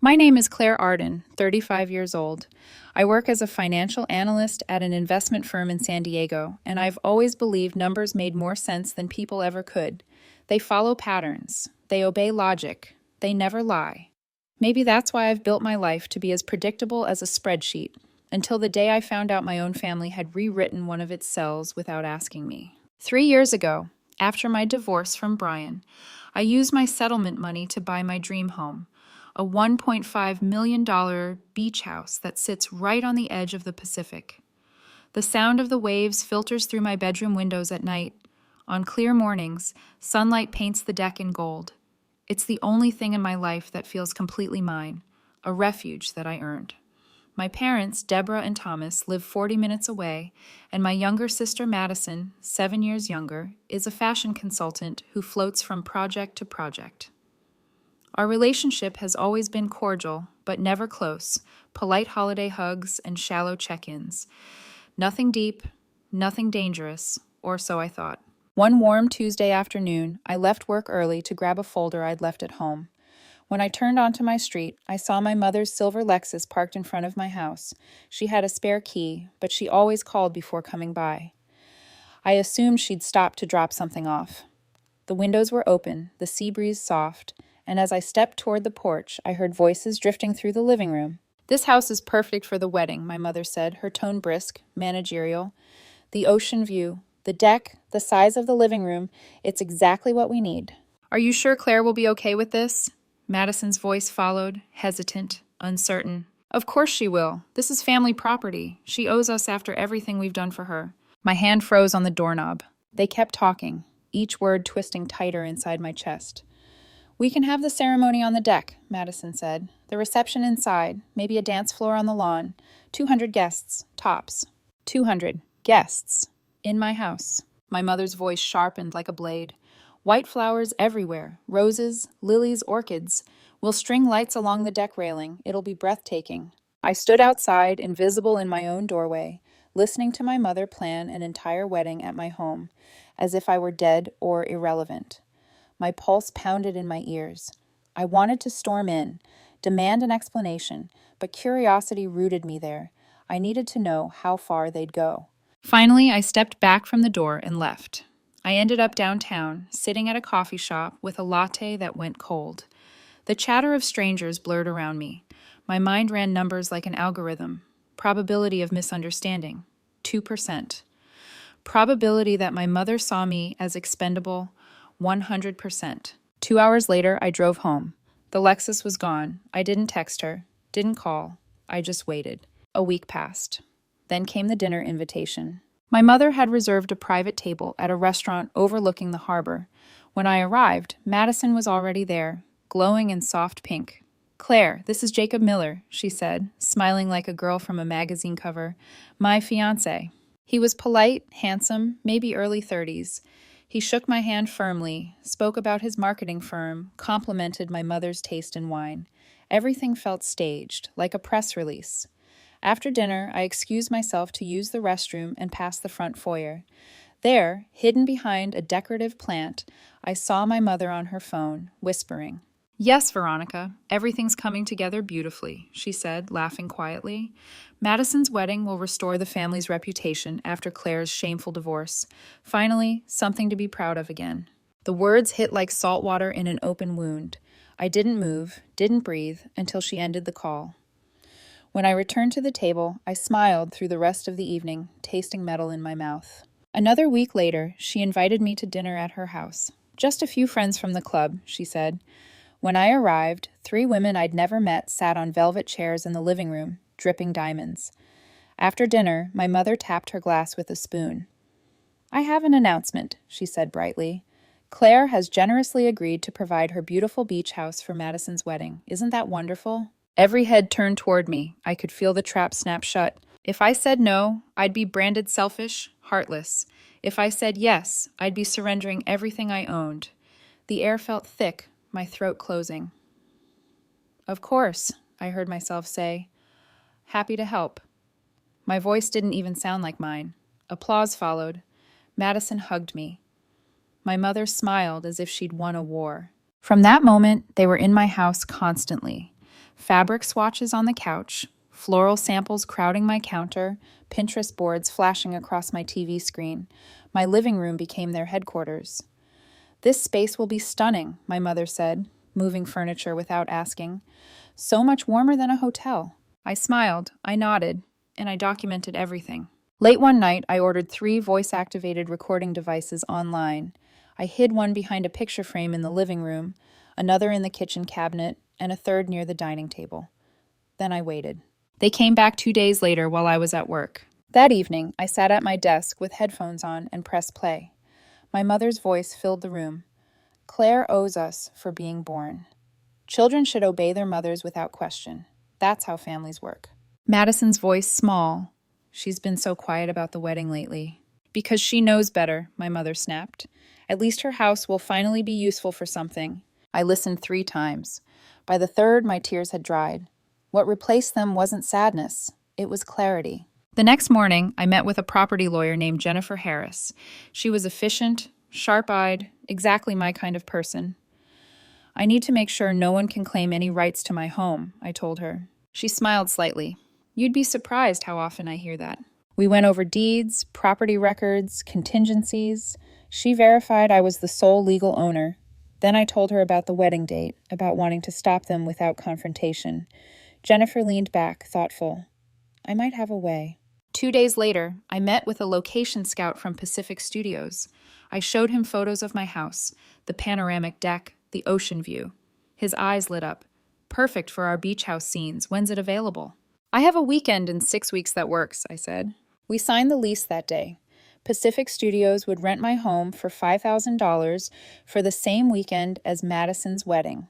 My name is Claire Arden, 35 years old. I work as a financial analyst at an investment firm in San Diego, and I've always believed numbers made more sense than people ever could. They follow patterns, they obey logic, they never lie. Maybe that's why I've built my life to be as predictable as a spreadsheet, until the day I found out my own family had rewritten one of its cells without asking me. 3 years ago, after my divorce from Brian, I used my settlement money to buy my dream home, a $1.5 million beach house that sits right on the edge of the Pacific. The sound of the waves filters through my bedroom windows at night. On clear mornings, sunlight paints the deck in gold. It's the only thing in my life that feels completely mine, a refuge that I earned. My parents, Deborah and Thomas, live 40 minutes away, and my younger sister, Madison, 7 years younger, is a fashion consultant who floats from project to project. Our relationship has always been cordial, but never close, polite holiday hugs and shallow check-ins. Nothing deep, nothing dangerous, or so I thought. One warm Tuesday afternoon, I left work early to grab a folder I'd left at home. When I turned onto my street, I saw my mother's silver Lexus parked in front of my house. She had a spare key, but she always called before coming by. I assumed she'd stopped to drop something off. The windows were open, the sea breeze soft, and as I stepped toward the porch, I heard voices drifting through the living room. "This house is perfect for the wedding," my mother said, her tone brisk, managerial. "The ocean view, the deck, the size of the living room, it's exactly what we need." "Are you sure Claire will be okay with this?" Madison's voice followed, hesitant, uncertain. "Of course she will. This is family property. She owes us after everything we've done for her." My hand froze on the doorknob. They kept talking, each word twisting tighter inside my chest. "We can have the ceremony on the deck," Madison said. "The reception inside, maybe a dance floor on the lawn. 200 guests, tops." 200 guests. In my house. My mother's voice sharpened like a blade. "White flowers everywhere. Roses, lilies, orchids. We'll string lights along the deck railing. It'll be breathtaking." I stood outside, invisible in my own doorway, listening to my mother plan an entire wedding at my home, as if I were dead or irrelevant. My pulse pounded in my ears. I wanted to storm in, demand an explanation, but curiosity rooted me there. I needed to know how far they'd go. Finally, I stepped back from the door and left. I ended up downtown, sitting at a coffee shop with a latte that went cold. The chatter of strangers blurred around me. My mind ran numbers like an algorithm. Probability of misunderstanding, 2%. Probability that my mother saw me as expendable, 100%. 2 hours later, I drove home. The Lexus was gone. I didn't text her, didn't call. I just waited. A week passed. Then came the dinner invitation. My mother had reserved a private table at a restaurant overlooking the harbor. When I arrived, Madison was already there, glowing in soft pink. "Claire, this is Jacob Miller," she said, smiling like a girl from a magazine cover. "My fiancé." He was polite, handsome, maybe early 30s. He shook my hand firmly, spoke about his marketing firm, complimented my mother's taste in wine. Everything felt staged, like a press release. After dinner, I excused myself to use the restroom and pass the front foyer. There, hidden behind a decorative plant, I saw my mother on her phone, whispering. "Yes, Veronica, everything's coming together beautifully," she said, laughing quietly. "Madison's wedding will restore the family's reputation after Claire's shameful divorce. Finally, something to be proud of again." The words hit like salt water in an open wound. I didn't move, didn't breathe, until she ended the call. When I returned to the table, I smiled through the rest of the evening, tasting metal in my mouth. Another week later, she invited me to dinner at her house. "Just a few friends from the club," she said. When I arrived, 3 women I'd never met sat on velvet chairs in the living room, dripping diamonds. After dinner, my mother tapped her glass with a spoon. "I have an announcement," she said brightly. "Claire has generously agreed to provide her beautiful beach house for Madison's wedding. Isn't that wonderful?" Every head turned toward me. I could feel the trap snap shut. If I said no, I'd be branded selfish, heartless. If I said yes, I'd be surrendering everything I owned. The air felt thick, my throat closing. "Of course," I heard myself say. "Happy to help." My voice didn't even sound like mine. Applause followed. Madison hugged me. My mother smiled as if she'd won a war. From that moment, they were in my house constantly. Fabric swatches on the couch, floral samples crowding my counter, Pinterest boards flashing across my TV screen. My living room became their headquarters. "This space will be stunning," my mother said, moving furniture without asking. "So much warmer than a hotel." I smiled, I nodded, and I documented everything. Late one night, I ordered 3 voice-activated recording devices online. I hid one behind a picture frame in the living room, another in the kitchen cabinet, and a third near the dining table. Then I waited. They came back 2 days later while I was at work. That evening, I sat at my desk with headphones on and pressed play. My mother's voice filled the room. "Claire owes us for being born. Children should obey their mothers without question. That's how families work." Madison's voice small. "She's been so quiet about the wedding lately." "Because she knows better," my mother snapped. "At least her house will finally be useful for something." I listened 3 times. By the third, my tears had dried. What replaced them wasn't sadness. It was clarity. The next morning, I met with a property lawyer named Jennifer Harris. She was efficient, sharp-eyed, exactly my kind of person. "I need to make sure no one can claim any rights to my home," I told her. She smiled slightly. "You'd be surprised how often I hear that." We went over deeds, property records, contingencies. She verified I was the sole legal owner. Then I told her about the wedding date, about wanting to stop them without confrontation. Jennifer leaned back, thoughtful. "I might have a way." 2 days later, I met with a location scout from Pacific Studios. I showed him photos of my house, the panoramic deck, the ocean view. His eyes lit up. "Perfect for our beach house scenes. When's it available?" "I have a weekend in 6 weeks that works," I said. We signed the lease that day. Pacific Studios would rent my home for $5,000 for the same weekend as Madison's wedding.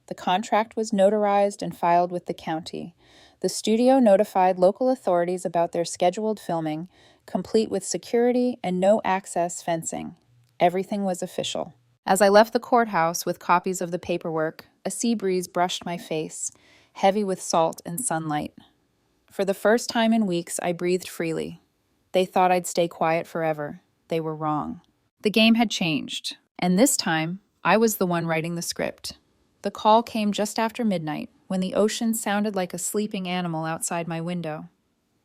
The contract was notarized and filed with the county. The studio notified local authorities about their scheduled filming, complete with security and no-access fencing. Everything was official. As I left the courthouse with copies of the paperwork, a sea breeze brushed my face, heavy with salt and sunlight. For the first time in weeks, I breathed freely. They thought I'd stay quiet forever. They were wrong. The game had changed, and this time, I was the one writing the script. The call came just after midnight, when the ocean sounded like a sleeping animal outside my window.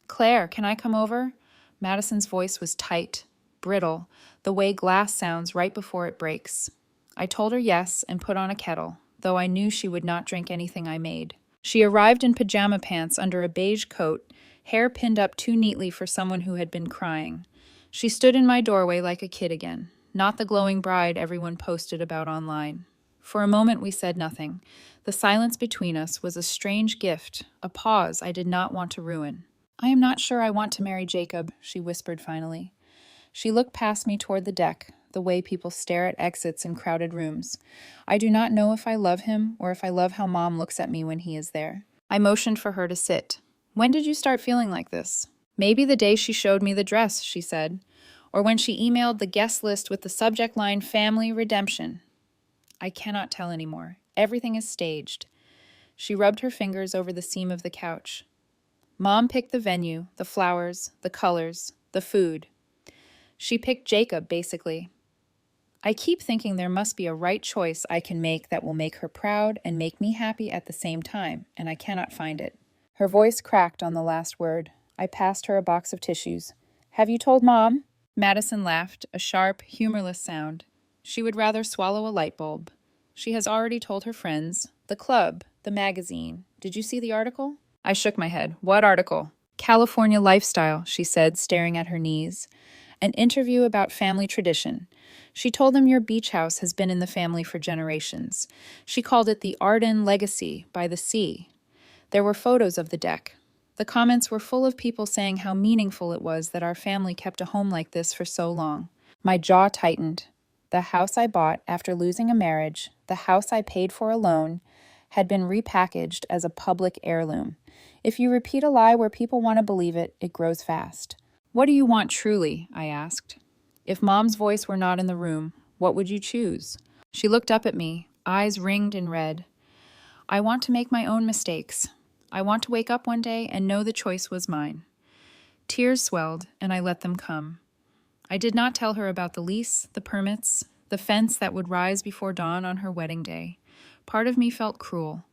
"Claire, can I come over?" Madison's voice was tight, brittle, the way glass sounds right before it breaks. I told her yes and put on a kettle, though I knew she would not drink anything I made. She arrived in pajama pants under a beige coat, hair pinned up too neatly for someone who had been crying. She stood in my doorway like a kid again, not the glowing bride everyone posted about online. For a moment we said nothing. The silence between us was a strange gift, a pause I did not want to ruin. "I am not sure I want to marry Jacob," she whispered finally. She looked past me toward the deck, the way people stare at exits in crowded rooms. "I do not know if I love him or if I love how Mom looks at me when he is there." I motioned for her to sit. "When did you start feeling like this?" "Maybe the day she showed me the dress," she said, "or when she emailed the guest list with the subject line Family Redemption." "I cannot tell anymore. Everything is staged." She rubbed her fingers over the seam of the couch. "Mom picked the venue, the flowers, the colors, the food. She picked Jacob, basically. I keep thinking there must be a right choice I can make that will make her proud and make me happy at the same time, and I cannot find it." Her voice cracked on the last word. I passed her a box of tissues. "Have you told Mom?" Madison laughed, a sharp, humorless sound. She would rather swallow a light bulb. "She has already told her friends. The club, the magazine. Did you see the article?" I shook my head. "What article?" "California Lifestyle," she said, staring at her knees. "An interview about family tradition. She told them your beach house has been in the family for generations. She called it the Arden Legacy by the sea. There were photos of the deck. The comments were full of people saying how meaningful it was that our family kept a home like this for so long." My jaw tightened. The house I bought after losing a marriage, the house I paid for alone, had been repackaged as a public heirloom. If you repeat a lie where people want to believe it, it grows fast. "What do you want truly?" I asked. "If Mom's voice were not in the room, what would you choose?" She looked up at me, eyes ringed in red. "I want to make my own mistakes. I want to wake up one day and know the choice was mine." Tears swelled, and I let them come. I did not tell her about the lease, the permits, the fence that would rise before dawn on her wedding day. Part of me felt cruel.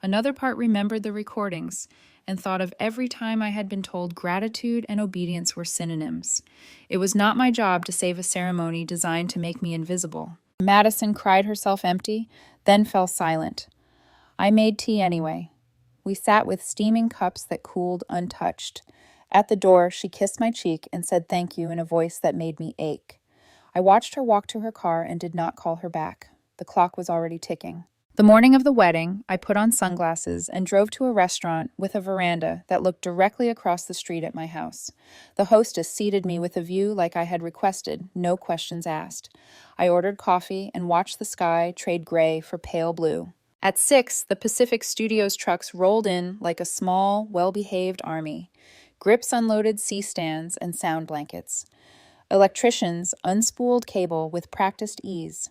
Another part remembered the recordings and thought of every time I had been told gratitude and obedience were synonyms. It was not my job to save a ceremony designed to make me invisible. Madison cried herself empty, then fell silent. I made tea anyway. We sat with steaming cups that cooled untouched. At the door, she kissed my cheek and said thank you in a voice that made me ache. I watched her walk to her car and did not call her back. The clock was already ticking. The morning of the wedding, I put on sunglasses and drove to a restaurant with a veranda that looked directly across the street at my house. The hostess seated me with a view like I had requested, no questions asked. I ordered coffee and watched the sky trade gray for pale blue. At 6, the Pacific Studios trucks rolled in like a small, well-behaved army. Grips unloaded C-stands and sound blankets. Electricians unspooled cable with practiced ease.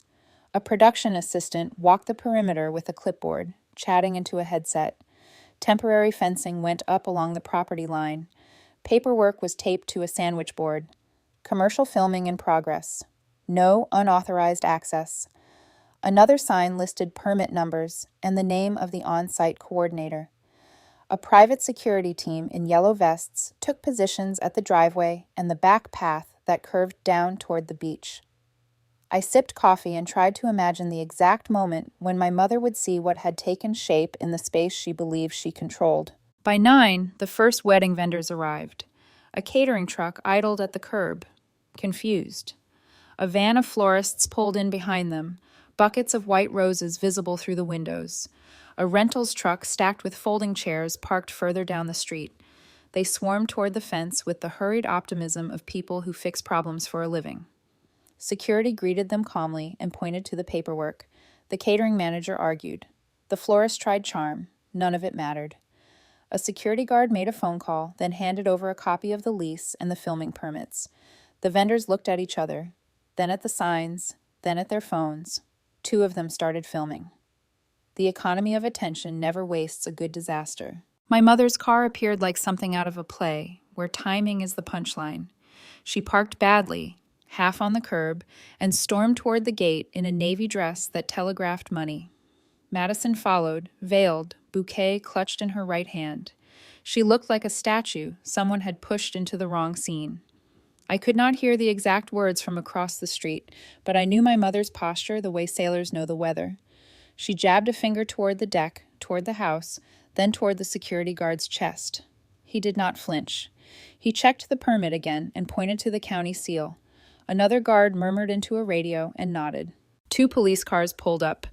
A production assistant walked the perimeter with a clipboard, chatting into a headset. Temporary fencing went up along the property line. Paperwork was taped to a sandwich board. Commercial filming in progress. No unauthorized access. Another sign listed permit numbers and the name of the on-site coordinator. A private security team in yellow vests took positions at the driveway and the back path that curved down toward the beach. I sipped coffee and tried to imagine the exact moment when my mother would see what had taken shape in the space she believed she controlled. By 9, the first wedding vendors arrived. A catering truck idled at the curb, confused. A van of florists pulled in behind them, buckets of white roses visible through the windows. A rentals truck stacked with folding chairs parked further down the street. They swarmed toward the fence with the hurried optimism of people who fix problems for a living. Security greeted them calmly and pointed to the paperwork. The catering manager argued. The florist tried charm. None of it mattered. A security guard made a phone call, then handed over a copy of the lease and the filming permits. The vendors looked at each other, then at the signs, then at their phones. 2 of them started filming. The economy of attention never wastes a good disaster. My mother's car appeared like something out of a play, where timing is the punchline. She parked badly, half on the curb, and stormed toward the gate in a navy dress that telegraphed money. Madison followed, veiled, bouquet clutched in her right hand. She looked like a statue someone had pushed into the wrong scene. I could not hear the exact words from across the street, but I knew my mother's posture the way sailors know the weather. She jabbed a finger toward the deck, toward the house, then toward the security guard's chest. He did not flinch. He checked the permit again and pointed to the county seal. Another guard murmured into a radio and nodded. 2 police cars pulled up.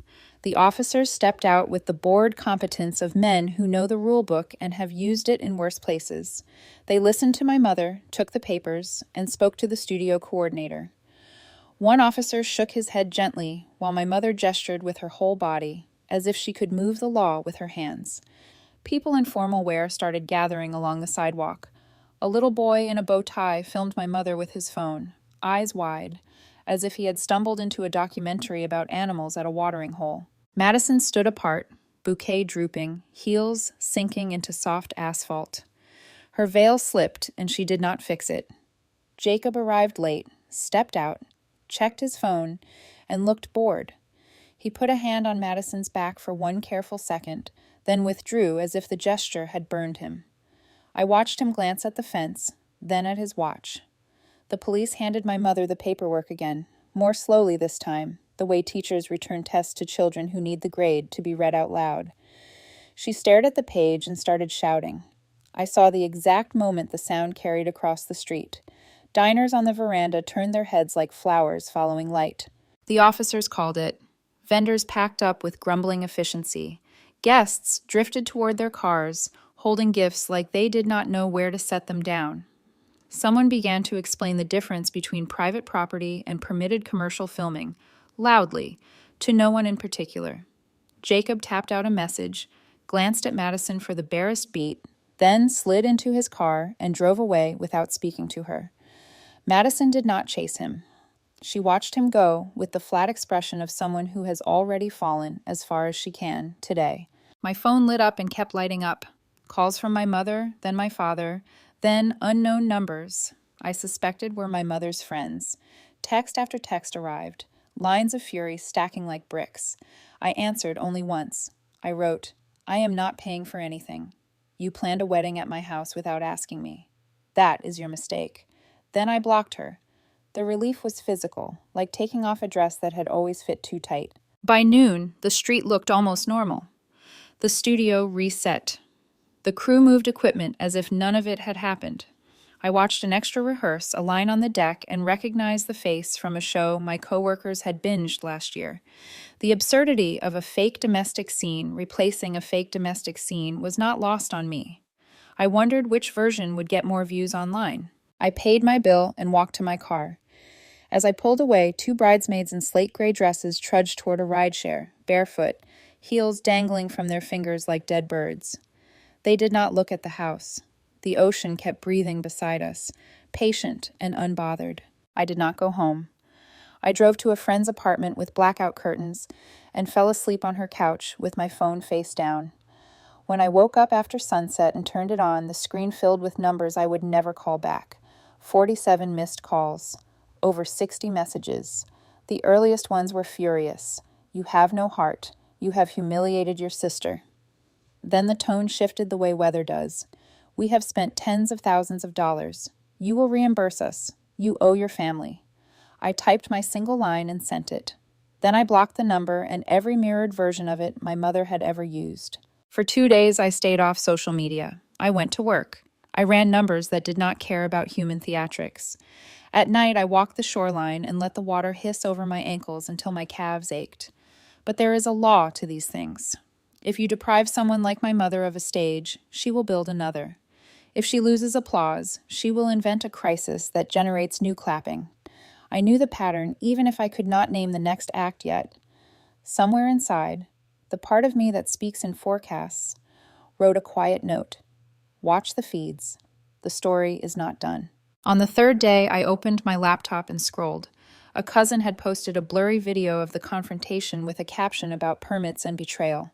The officers stepped out with the bored competence of men who know the rule book and have used it in worse places. They listened to my mother, took the papers, and spoke to the studio coordinator. One officer shook his head gently, while my mother gestured with her whole body, as if she could move the law with her hands. People in formal wear started gathering along the sidewalk. A little boy in a bow tie filmed my mother with his phone, eyes wide, as if he had stumbled into a documentary about animals at a watering hole. Madison stood apart, bouquet drooping, heels sinking into soft asphalt. Her veil slipped, and she did not fix it. Jacob arrived late, stepped out, checked his phone, and looked bored. He put a hand on Madison's back for one careful second, then withdrew as if the gesture had burned him. I watched him glance at the fence, then at his watch. The police handed my mother the paperwork again, more slowly this time, the way teachers return tests to children who need the grade to be read out loud. She stared at the page and started shouting. I saw the exact moment the sound carried across the street. Diners on the veranda turned their heads like flowers following light. The officers called it. Vendors packed up with grumbling efficiency. Guests drifted toward their cars, holding gifts like they did not know where to set them down. Someone began to explain the difference between private property and permitted commercial filming, loudly, to no one in particular. Jacob tapped out a message, glanced at Madison for the barest beat, then slid into his car and drove away without speaking to her. Madison did not chase him. She watched him go with the flat expression of someone who has already fallen as far as she can today. My phone lit up and kept lighting up. Calls from my mother, then my father, then unknown numbers I suspected were my mother's friends. Text after text arrived, lines of fury stacking like bricks. I answered only once. I wrote, I am not paying for anything. You planned a wedding at my house without asking me. That is your mistake. Then I blocked her. The relief was physical, like taking off a dress that had always fit too tight. By noon, the street looked almost normal. The studio reset. The crew moved equipment as if none of it had happened. I watched an extra rehearse, a line on the deck, and recognized the face from a show my coworkers had binged last year. The absurdity of a fake domestic scene replacing a fake domestic scene was not lost on me. I wondered which version would get more views online. I paid my bill and walked to my car. As I pulled away, two bridesmaids in slate gray dresses trudged toward a rideshare, barefoot, heels dangling from their fingers like dead birds. They did not look at the house. The ocean kept breathing beside us, patient and unbothered. I did not go home. I drove to a friend's apartment with blackout curtains and fell asleep on her couch with my phone face down. When I woke up after sunset and turned it on, the screen filled with numbers I would never call back. 47 missed calls. Over 60 messages. The earliest ones were furious. You have no heart. You have humiliated your sister. Then the tone shifted the way weather does. We have spent tens of thousands of dollars. You will reimburse us. You owe your family. I typed my single line and sent it. Then I blocked the number and every mirrored version of it my mother had ever used. For 2 days, I stayed off social media. I went to work. I ran numbers that did not care about human theatrics. At night, I walked the shoreline and let the water hiss over my ankles until my calves ached. But there is a law to these things. If you deprive someone like my mother of a stage, she will build another. If she loses applause, she will invent a crisis that generates new clapping. I knew the pattern, even if I could not name the next act yet. Somewhere inside, the part of me that speaks in forecasts wrote a quiet note. Watch the feeds. The story is not done. On the third day, I opened my laptop and scrolled. A cousin had posted a blurry video of the confrontation with a caption about permits and betrayal.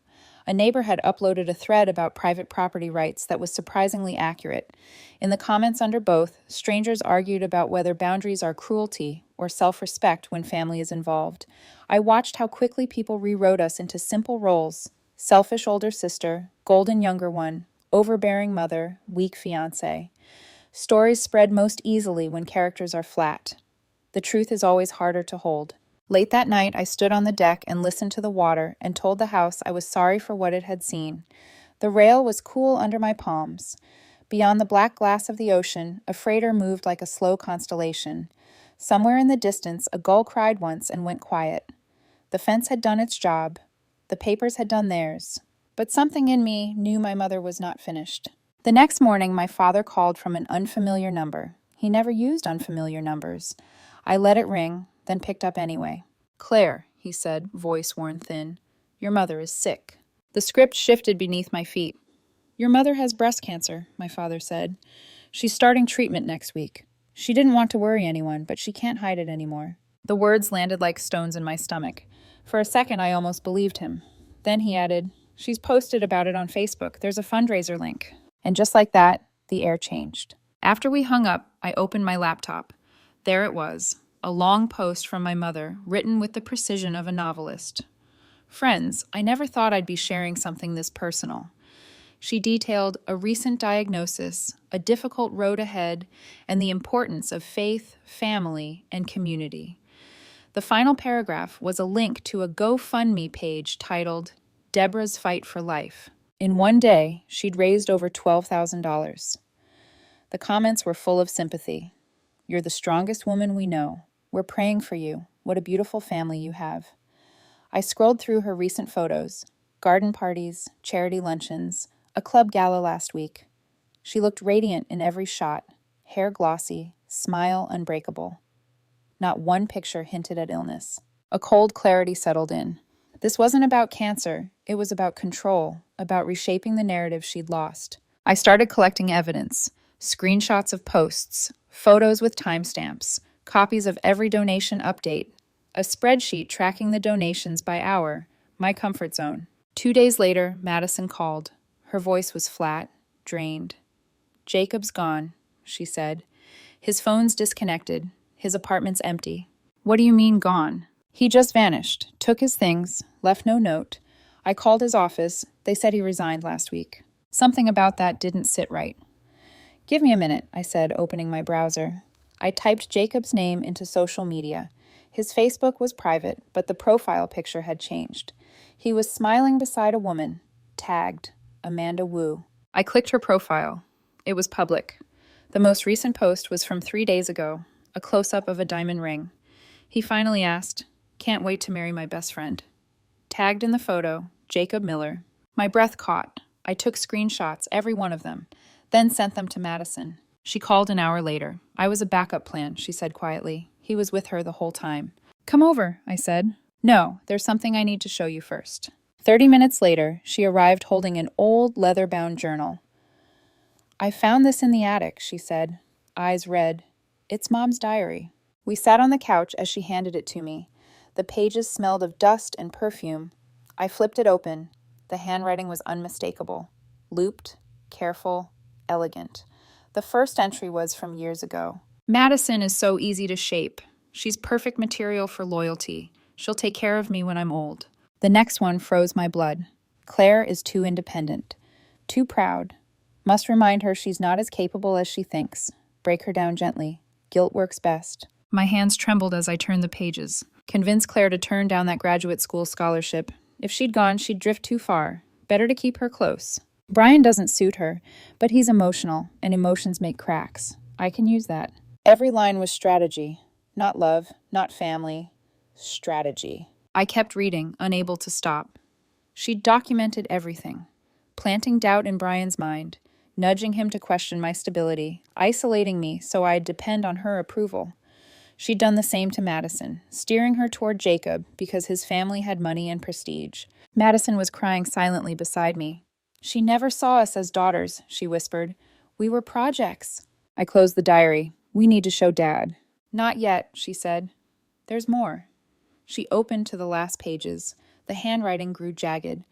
A neighbor had uploaded a thread about private property rights that was surprisingly accurate. In the comments under both, strangers argued about whether boundaries are cruelty or self-respect when family is involved. I watched how quickly people rewrote us into simple roles: selfish older sister, golden younger one, overbearing mother, weak fiancé. Stories spread most easily when characters are flat. The truth is always harder to hold. Late that night, I stood on the deck and listened to the water and told the house I was sorry for what it had seen. The rail was cool under my palms. Beyond the black glass of the ocean, a freighter moved like a slow constellation. Somewhere in the distance, a gull cried once and went quiet. The fence had done its job. The papers had done theirs. But something in me knew my mother was not finished. The next morning, my father called from an unfamiliar number. He never used unfamiliar numbers. I let it ring, then picked up anyway. "Claire," he said, voice worn thin, "your mother is sick." The script shifted beneath my feet. "Your mother has breast cancer," my father said. "She's starting treatment next week. She didn't want to worry anyone, but she can't hide it anymore." The words landed like stones in my stomach. For a second, I almost believed him. Then he added, "She's posted about it on Facebook. There's a fundraiser link." And just like that, the air changed. After we hung up, I opened my laptop. There it was, a long post from my mother, written with the precision of a novelist. "Friends, I never thought I'd be sharing something this personal." She detailed a recent diagnosis, a difficult road ahead, and the importance of faith, family, and community. The final paragraph was a link to a GoFundMe page titled Deborah's Fight for Life. In one day, she'd raised over $12,000. The comments were full of sympathy. "You're the strongest woman we know. We're praying for you. What a beautiful family you have." I scrolled through her recent photos: garden parties, charity luncheons, a club gala last week. She looked radiant in every shot, hair glossy, smile unbreakable. Not one picture hinted at illness. A cold clarity settled in. This wasn't about cancer. It was about control, about reshaping the narrative she'd lost. I started collecting evidence: screenshots of posts, photos with timestamps, copies of every donation update, a spreadsheet tracking the donations by hour, my comfort zone. 2 days later, Madison called. Her voice was flat, drained. "Jacob's gone," she said. "His phone's disconnected. His apartment's empty." "What do you mean gone?" "He just vanished, took his things, left no note. I called his office. They said he resigned last week. Something about that didn't sit right. Give me a minute, I said, opening my browser. I typed Jacob's name into social media. His Facebook was private, but the profile picture had changed. He was smiling beside a woman, tagged Amanda Wu. I clicked her profile. It was public. The most recent post was from 3 days ago, a close-up of a diamond ring. He finally asked, "Can't wait to marry my best friend." Tagged in the photo, Jacob Miller. My breath caught. I took screenshots, every one of them, then sent them to Madison. She called an hour later. I was a backup plan, she said quietly. He was with her the whole time. Come over, I said. No, there's something I need to show you first. 30 minutes later, she arrived holding an old leather-bound journal. I found this in the attic, she said, eyes red. It's Mom's diary. We sat on the couch as she handed it to me. The pages smelled of dust and perfume. I flipped it open. The handwriting was unmistakable. Looped, careful, elegant. The first entry was from years ago. Madison is so easy to shape. She's perfect material for loyalty. She'll take care of me when I'm old. The next one froze my blood. Claire is too independent. Too proud. Must remind her she's not as capable as she thinks. Break her down gently. Guilt works best. My hands trembled as I turned the pages. Convince Claire to turn down that graduate school scholarship. If she'd gone, she'd drift too far. Better to keep her close. Brian doesn't suit her, but he's emotional, and emotions make cracks. I can use that. Every line was strategy. Not love, not family. Strategy. I kept reading, unable to stop. She'd documented everything. Planting doubt in Brian's mind, nudging him to question my stability, isolating me so I'd depend on her approval. She'd done the same to Madison, steering her toward Jacob because his family had money and prestige. Madison was crying silently beside me. She never saw us as daughters, she whispered. We were projects. I closed the diary. We need to show Dad. Not yet, she said. There's more. She opened to the last pages. The handwriting grew jagged.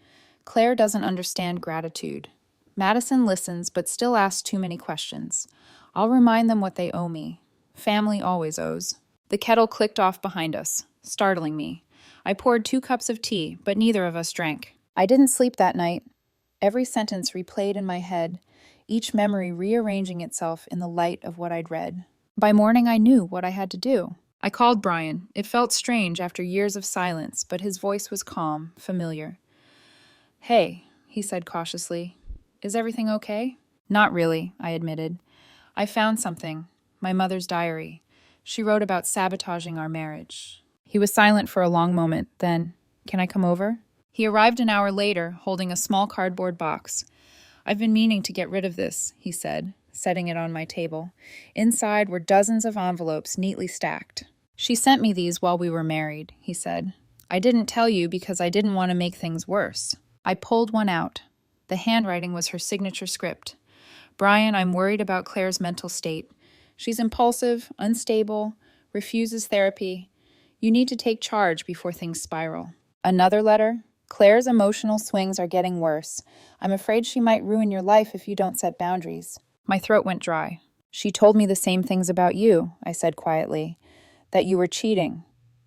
Claire doesn't understand gratitude. Madison listens, but still asks too many questions. I'll remind them what they owe me. Family always owes. The kettle clicked off behind us, startling me. I poured 2 cups of tea, but neither of us drank. I didn't sleep that night. Every sentence replayed in my head, each memory rearranging itself in the light of what I'd read. By morning, I knew what I had to do. I called Brian. It felt strange after years of silence, but his voice was calm, familiar. Hey, he said cautiously. Is everything okay? Not really, I admitted. I found something. My mother's diary. She wrote about sabotaging our marriage. He was silent for a long moment, then, can I come over? He arrived an hour later, holding a small cardboard box. I've been meaning to get rid of this, he said, setting it on my table. Inside were dozens of envelopes neatly stacked. She sent me these while we were married, he said. I didn't tell you because I didn't want to make things worse. I pulled one out. The handwriting was her signature script. Brian, I'm worried about Claire's mental state. She's impulsive, unstable, refuses therapy. You need to take charge before things spiral. Another letter. Claire's emotional swings are getting worse. I'm afraid she might ruin your life if you don't set boundaries. My throat went dry. She told me the same things about you, I said quietly. That you were cheating.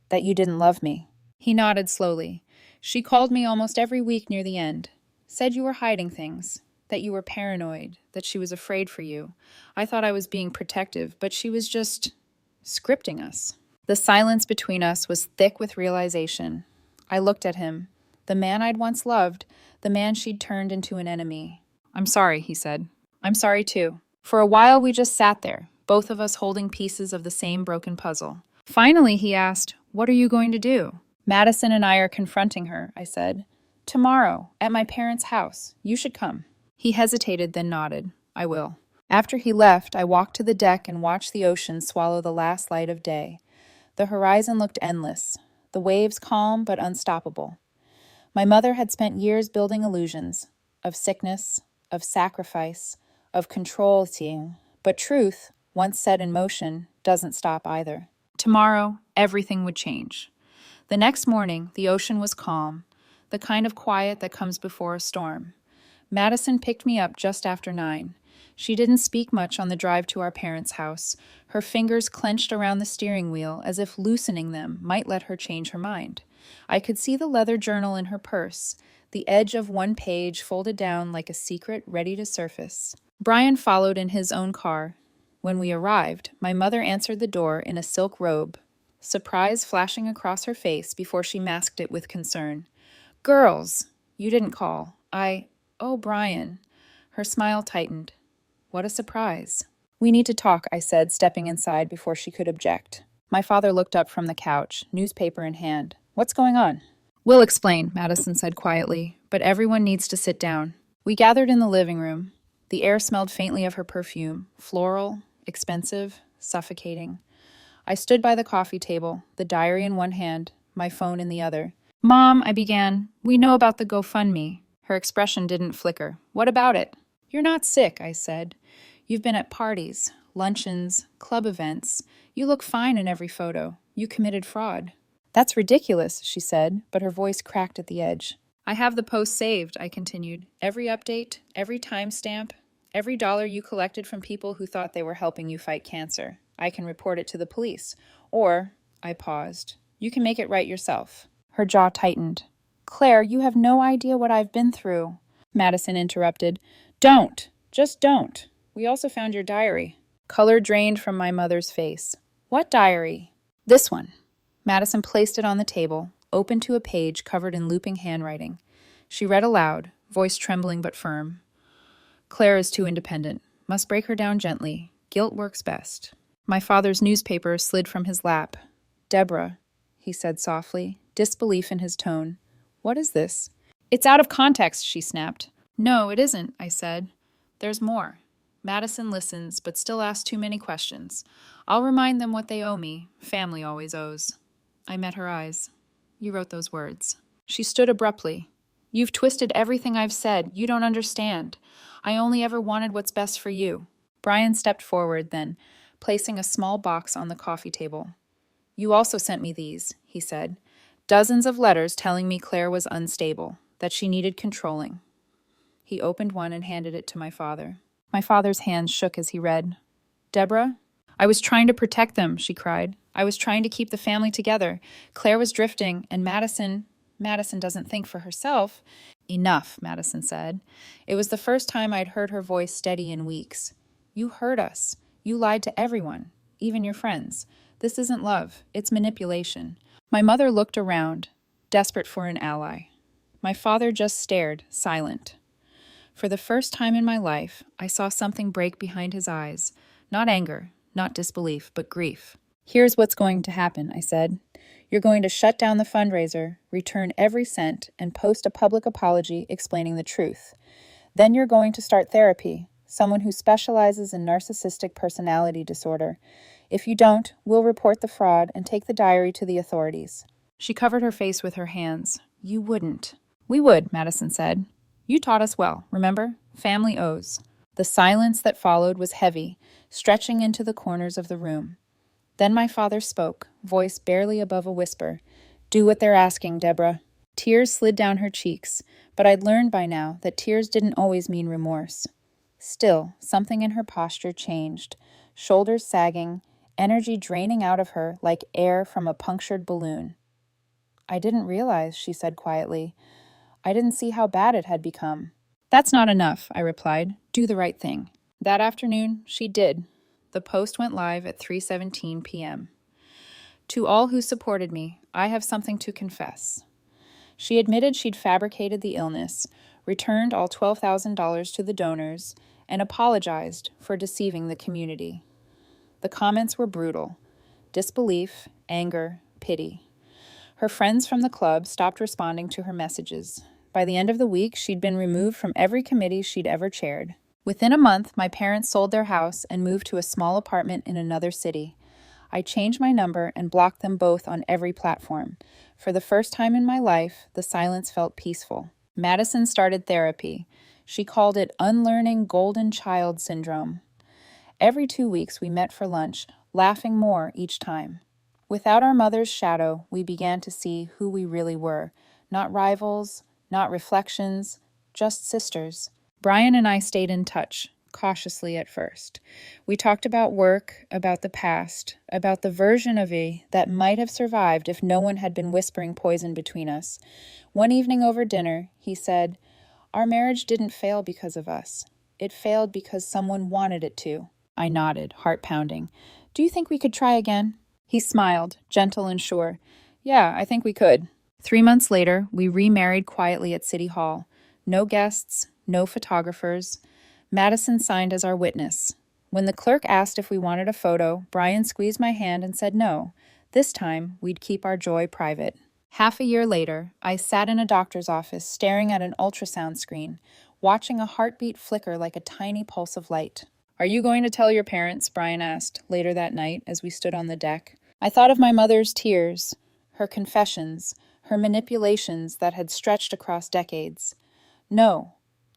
That you didn't love me. He nodded slowly. She called me almost every week near the end. Said you were hiding things. That you were paranoid, that she was afraid for you. I thought I was being protective, but she was just scripting us. The silence between us was thick with realization. I looked at him. The man I'd once loved, the man she'd turned into an enemy. I'm sorry, he said. I'm sorry too. For a while we just sat there, both of us holding pieces of the same broken puzzle. Finally, he asked, what are you going to do? Madison and I are confronting her, I said. Tomorrow, at my parents' house. You should come. He hesitated, then nodded. I will. After he left, I walked to the deck and watched the ocean swallow the last light of day. The horizon looked endless, the waves calm but unstoppable. My mother had spent years building illusions of sickness, of sacrifice, of control, but truth, once set in motion, doesn't stop either. Tomorrow, everything would change. The next morning, the ocean was calm, the kind of quiet that comes before a storm. Madison picked me up just after 9. She didn't speak much on the drive to our parents' house, her fingers clenched around the steering wheel as if loosening them might let her change her mind. I could see the leather journal in her purse, the edge of one page folded down like a secret ready to surface. Brian followed in his own car. When we arrived, my mother answered the door in a silk robe, surprise flashing across her face before she masked it with concern. "Girls, you didn't call. Oh, Brian." Her smile tightened. "What a surprise." "We need to talk," I said, stepping inside before she could object. My father looked up from the couch, newspaper in hand. "What's going on?" "We'll explain," Madison said quietly, "but everyone needs to sit down." We gathered in the living room. The air smelled faintly of her perfume, floral, expensive, suffocating. I stood by the coffee table, the diary in one hand, my phone in the other. "Mom," I began, "we know about the GoFundMe." Her expression didn't flicker. "What about it?" "You're not sick," I said. "You've been at parties, luncheons, club events. You look fine in every photo. You committed fraud." "That's ridiculous," she said, but her voice cracked at the edge. "I have the post saved," I continued. "Every update, every timestamp, every dollar you collected from people who thought they were helping you fight cancer. I can report it to the police. Or," I paused, "you can make it right yourself." Her jaw tightened. "Claire, you have no idea what I've been through." Madison interrupted. "Don't. Just don't. We also found your diary." Color drained from my mother's face. "What diary?" "This one." Madison placed it on the table, open to a page covered in looping handwriting. She read aloud, voice trembling but firm. "Claire is too independent. Must break her down gently. Guilt works best." My father's newspaper slid from his lap. "Deborah," he said softly, disbelief in his tone. "What is this?" "It's out of context," she snapped. "No, it isn't," I said. "There's more." Madison listens, but still asks too many questions. I'll remind them what they owe me. Family always owes. I met her eyes. "You wrote those words." She stood abruptly. "You've twisted everything I've said. You don't understand. I only ever wanted what's best for you." Brian stepped forward then, placing a small box on the coffee table. "You also sent me these," he said. "Dozens of letters telling me Claire was unstable, that she needed controlling." He opened one and handed it to my father. My father's hands shook as he read. "Deborah, I was trying to protect them," she cried. "I was trying to keep the family together. Claire was drifting, and Madison doesn't think for herself." "Enough," Madison said. It was the first time I'd heard her voice steady in weeks. "You hurt us. You lied to everyone, even your friends. This isn't love. It's manipulation." My mother looked around, desperate for an ally. My father just stared, silent. For the first time in my life, I saw something break behind his eyes. Not anger, not disbelief, but grief. "Here's what's going to happen," I said. "You're going to shut down the fundraiser, return every cent, and post a public apology explaining the truth. Then you're going to start therapy, someone who specializes in narcissistic personality disorder. If you don't, we'll report the fraud and take the diary to the authorities." She covered her face with her hands. "You wouldn't." "We would," Madison said. "You taught us well, remember? Family owes." The silence that followed was heavy, stretching into the corners of the room. Then my father spoke, voice barely above a whisper. "Do what they're asking, Deborah." Tears slid down her cheeks, but I'd learned by now that tears didn't always mean remorse. Still, something in her posture changed, shoulders sagging, energy draining out of her like air from a punctured balloon. "I didn't realize," she said quietly. "I didn't see how bad it had become." "That's not enough," I replied. "Do the right thing." That afternoon, she did. The post went live at 3:17 p.m. "To all who supported me, I have something to confess." She admitted she'd fabricated the illness, returned all $12,000 to the donors, and apologized for deceiving the community. The comments were brutal. Disbelief, anger, pity. Her friends from the club stopped responding to her messages. By the end of the week, she'd been removed from every committee she'd ever chaired. Within a month, my parents sold their house and moved to a small apartment in another city. I changed my number and blocked them both on every platform. For the first time in my life, the silence felt peaceful. Madison started therapy. She called it unlearning golden child syndrome. Every 2 weeks, we met for lunch, laughing more each time. Without our mother's shadow, we began to see who we really were. Not rivals, not reflections, just sisters. Brian and I stayed in touch, cautiously at first. We talked about work, about the past, about the version of E that might have survived if no one had been whispering poison between us. One evening over dinner, he said, "Our marriage didn't fail because of us. It failed because someone wanted it to." I nodded, heart pounding. "Do you think we could try again?" He smiled, gentle and sure. "Yeah, I think we could." 3 months later, we remarried quietly at City Hall. No guests, no photographers. Madison signed as our witness. When the clerk asked if we wanted a photo, Brian squeezed my hand and said no. This time, we'd keep our joy private. Half a year later, I sat in a doctor's office staring at an ultrasound screen, watching a heartbeat flicker like a tiny pulse of light. "Are you going to tell your parents?" Brian asked later that night as we stood on the deck. I thought of my mother's tears, her confessions, her manipulations that had stretched across decades. "No,"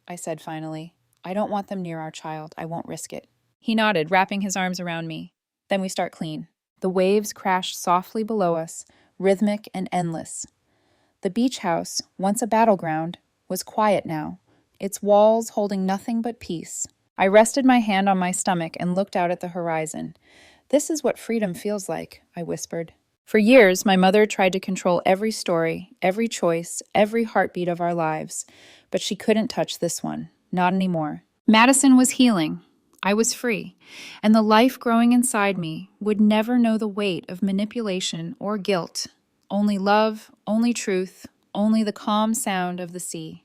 I said finally. "I don't want them near our child. I won't risk it." He nodded, wrapping his arms around me. Then we start clean. The waves crash softly below us, rhythmic and endless. The beach house, once a battleground, was quiet now, its walls holding nothing but peace. I rested my hand on my stomach and looked out at the horizon. "This is what freedom feels like," I whispered. For years, my mother tried to control every story, every choice, every heartbeat of our lives, but she couldn't touch this one, not anymore. Madison was healing. I was free, and the life growing inside me would never know the weight of manipulation or guilt. Only love, only truth, only the calm sound of the sea.